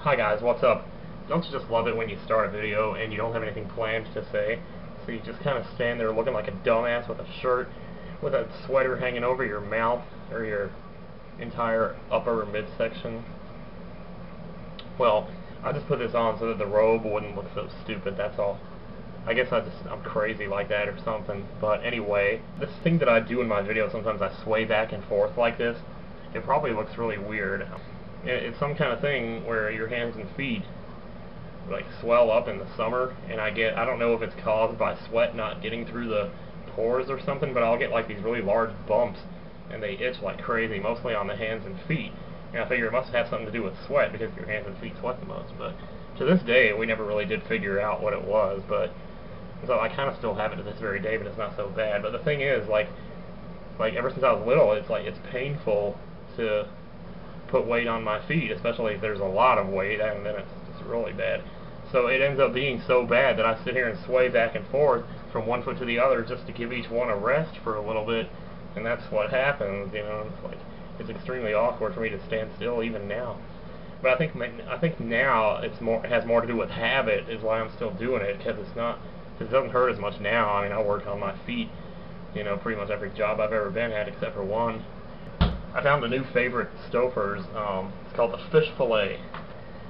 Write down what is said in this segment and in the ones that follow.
Hi guys, what's up? Don't you just love it when you start a video and you don't have anything planned to say? So you just kind of stand there looking like a dumbass with a shirt, with a sweater hanging over your mouth, or your entire upper or midsection. Well, I just put this on so that the robe wouldn't look so stupid, that's all. I guess I'm crazy like that or something. But anyway, this thing that I do in my videos, sometimes I sway back and forth like this. It probably looks really weird. It's some kind of thing where your hands and feet like swell up in the summer, and I don't know if it's caused by sweat not getting through the pores or something, but I'll get like these really large bumps, and they itch like crazy, mostly on the hands and feet. And I figure it must have something to do with sweat, because your hands and feet sweat the most. But to this day, we never really did figure out what it was. But so I kind of still have it to this very day, but it's not so bad. But the thing is, like ever since I was little, it's painful to put weight on my feet, especially if there's a lot of weight, and then it's really bad. So it ends up being so bad that I sit here and sway back and forth from one foot to the other just to give each one a rest for a little bit, and that's what happens, you know. It's extremely awkward for me to stand still even now. But I think now it has more to do with habit, is why I'm still doing it, because it doesn't hurt as much now. I mean, I work on my feet, you know, pretty much every job I've ever been at except for one. I found a new favorite Stouffer's. It's called the fish fillet,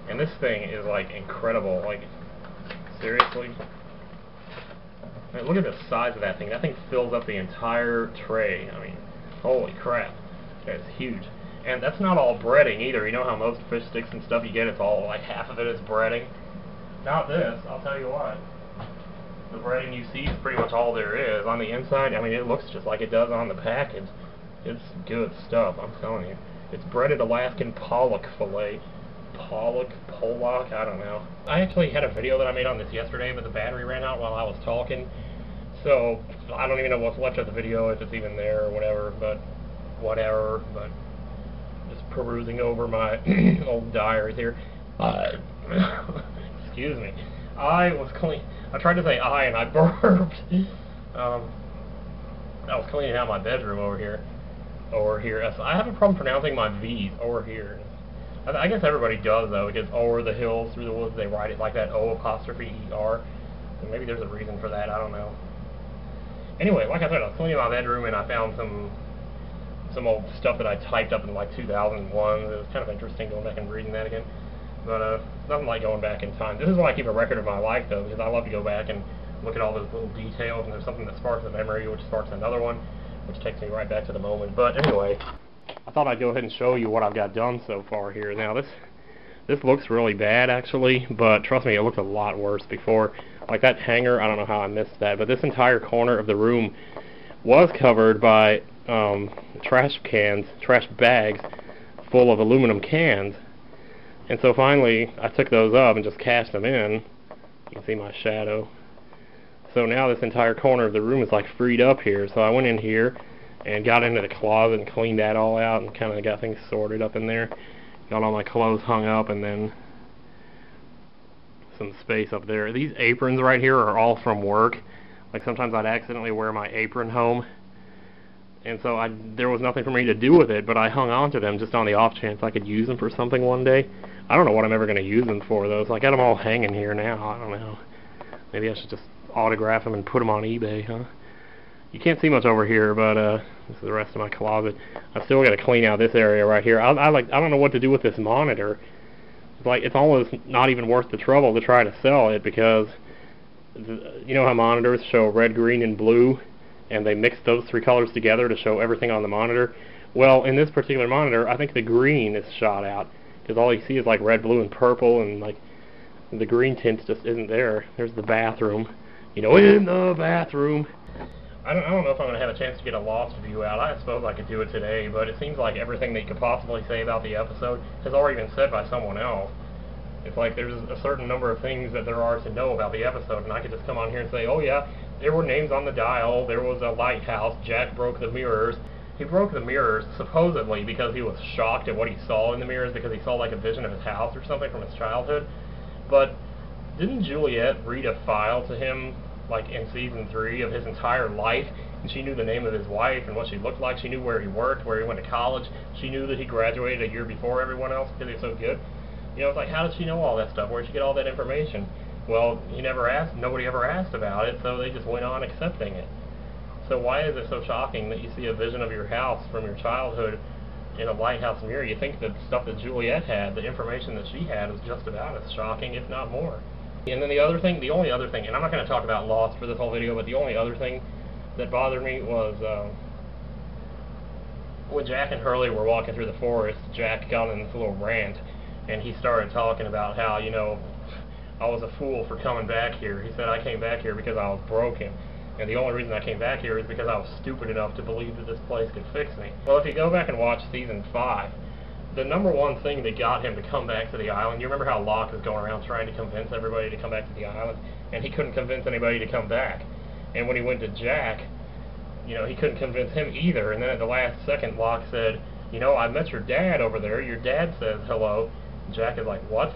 and this thing is like incredible. Like, seriously, I mean, look at the size of that thing. That thing fills up the entire tray. I mean, holy crap, that's huge. And that's not all breading either. You know how most fish sticks and stuff you get, it's all like half of it is breading. Not this. I'll tell you what. The breading you see is pretty much all there is. On the inside, I mean, it looks just like it does on the package. It's good stuff, I'm telling you. It's breaded Alaskan pollock fillet. Pollock, I don't know. I actually had a video that I made on this yesterday, but the battery ran out while I was talking. So, I don't even know what's left of the video, if it's even there or whatever, but just perusing over my old diaries here. Excuse me. I tried to say I and I burped. I was cleaning out my bedroom over here. I have a problem pronouncing my V's, over here. I guess everybody does, though, because over the hills, through the woods, they write it like that, O''E''R. So maybe there's a reason for that, I don't know. Anyway, like I said, I was cleaning my bedroom and I found some old stuff that I typed up in like 2001. It was kind of interesting going back and reading that again. But nothing like going back in time. This is why I keep a record of my life, though, because I love to go back and look at all those little details, and there's something that sparks a memory, which sparks another one, which takes me right back to the moment. But anyway, I thought I'd go ahead and show you what I've got done so far here. Now this looks really bad actually, but trust me, it looked a lot worse before. Like that hanger, I don't know how I missed that, but this entire corner of the room was covered by trash bags full of aluminum cans. And so finally I took those up and just cast them in. You can see my shadow. So now this entire corner of the room is like freed up here. So I went in here and got into the closet and cleaned that all out and kind of got things sorted up in there. Got all my clothes hung up, and then some space up there. These aprons right here are all from work. Like sometimes I'd accidentally wear my apron home, and so there was nothing for me to do with it, but I hung on to them just on the off chance I could use them for something one day. I don't know what I'm ever going to use them for, though, so I got them all hanging here now. I don't know. Maybe I should just autograph them and put them on eBay, huh? You can't see much over here, but this is the rest of my closet. I still got to clean out this area right here. I don't know what to do with this monitor. It's almost not even worth the trouble to try to sell it, because you know how monitors show red, green, and blue, and they mix those three colors together to show everything on the monitor? Well, in this particular monitor, I think the green is shot out, because all you see is like red, blue, and purple, and like the green tint just isn't there. There's the bathroom. You know, in the bathroom. I don't know if I'm going to have a chance to get a lost view out. I suppose I could do it today, but it seems like everything that you could possibly say about the episode has already been said by someone else. It's like there's a certain number of things that there are to know about the episode, and I could just come on here and say, oh yeah, there were names on the dial, there was a lighthouse, Jack broke the mirrors. He broke the mirrors, supposedly, because he was shocked at what he saw in the mirrors, because he saw like a vision of his house or something from his childhood. But didn't Juliet read a file to him, like in season 3, of his entire life, and she knew the name of his wife and what she looked like? She knew where he worked, where he went to college. She knew that he graduated a year before everyone else because he was so good. You know, it's like, how did she know all that stuff? Where'd she get all that information? Well, he never asked, nobody ever asked about it, so they just went on accepting it. So why is it so shocking that you see a vision of your house from your childhood in a lighthouse mirror? You think that stuff that Juliet had, the information that she had, was just about as shocking, if not more. And then the only other thing, and I'm not going to talk about Lost for this whole video, but the only other thing that bothered me was when Jack and Hurley were walking through the forest, Jack got in this little rant, and he started talking about how, you know, I was a fool for coming back here. He said, I came back here because I was broken. And the only reason I came back here is because I was stupid enough to believe that this place could fix me. Well, if you go back and watch season 5, the number one thing that got him to come back to the island, you remember how Locke was going around trying to convince everybody to come back to the island? And he couldn't convince anybody to come back. And when he went to Jack, you know, he couldn't convince him either. And then at the last second, Locke said, you know, I met your dad over there. Your dad says hello. Jack is like, what?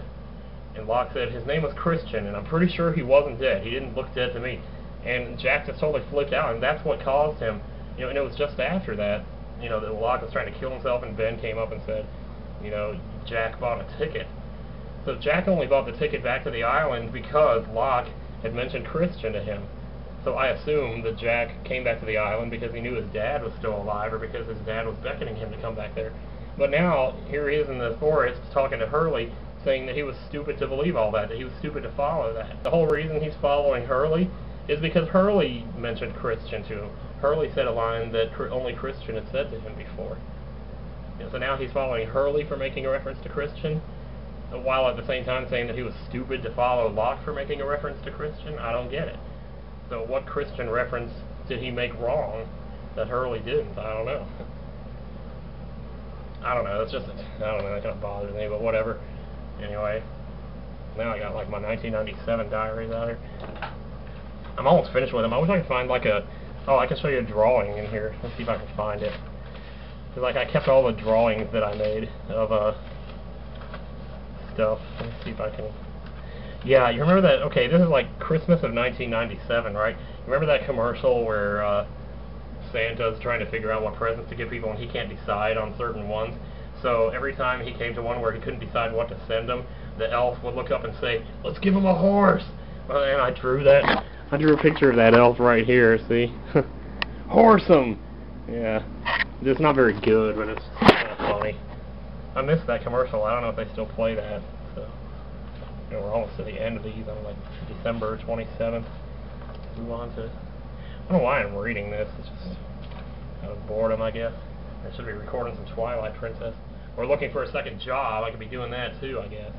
And Locke said his name was Christian, and I'm pretty sure he wasn't dead. He didn't look dead to me. And Jack just totally flipped out, and that's what caused him, you know, and it was just after that, you know, that Locke was trying to kill himself, and Ben came up and said, you know, Jack bought a ticket. So Jack only bought the ticket back to the island because Locke had mentioned Christian to him. So I assume that Jack came back to the island because he knew his dad was still alive, or because his dad was beckoning him to come back there. But now, here he is in the forest talking to Hurley, saying that he was stupid to believe all that he was stupid to follow that. The whole reason he's following Hurley is because Hurley mentioned Christian to him. Hurley said a line that only Christian had said to him before. And so now he's following Hurley for making a reference to Christian, while at the same time saying that he was stupid to follow Locke for making a reference to Christian. I don't get it. So what Christian reference did he make wrong that Hurley didn't? I don't know. I don't know, it's just, I don't know, that kind of bothers me, but whatever. Anyway, now I got like my 1997 diaries out here. I'm almost finished with them. I wish I could find like a, oh, I can show you a drawing in here. Let's see if I can find it. Because like I kept all the drawings that I made of stuff. Let me see if I can. Yeah, you remember that? Okay, this is like Christmas of 1997, right? You remember that commercial where Santa's trying to figure out what presents to give people and he can't decide on certain ones? So every time he came to one where he couldn't decide what to send him, the elf would look up and say, let's give him a horse! And I drew that. I drew a picture of that elf right here, see? Horsem! Yeah. It's not very good, but it's kind of funny. I missed that commercial. I don't know if they still play that. So, you know, we're almost to the end of these on like December 27th. Move on to... I don't know why I'm reading this. It's just out of boredom, I guess. I should be recording some Twilight Princess. Or looking for a second job. I could be doing that too, I guess.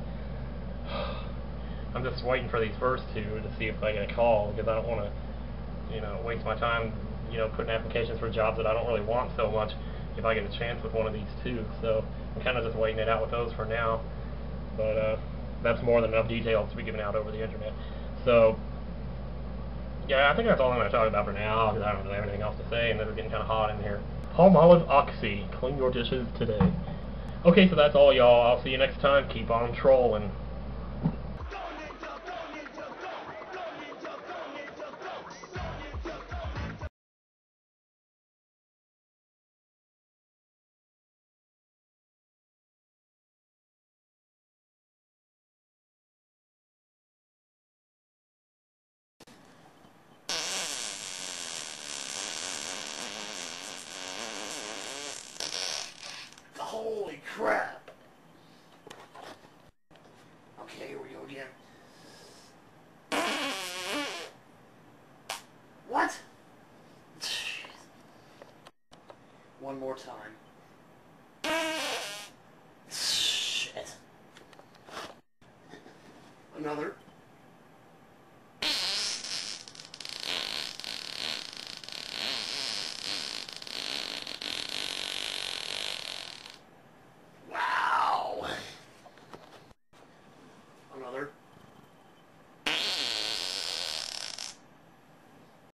I'm just waiting for these first two to see if I get a call, because I don't want to, you know, waste my time, you know, putting applications for jobs that I don't really want so much if I get a chance with one of these two. So I'm kind of just waiting it out with those for now. But that's more than enough details to be given out over the internet. So yeah, I think that's all I'm going to talk about for now, because I don't really have anything else to say, and this is getting kind of hot in here. Palmolive Oxy, clean your dishes today. Okay, so that's all, y'all. I'll see you next time. Keep on trolling. Holy crap! Okay, here we go again. What? One more time. Shit. Another.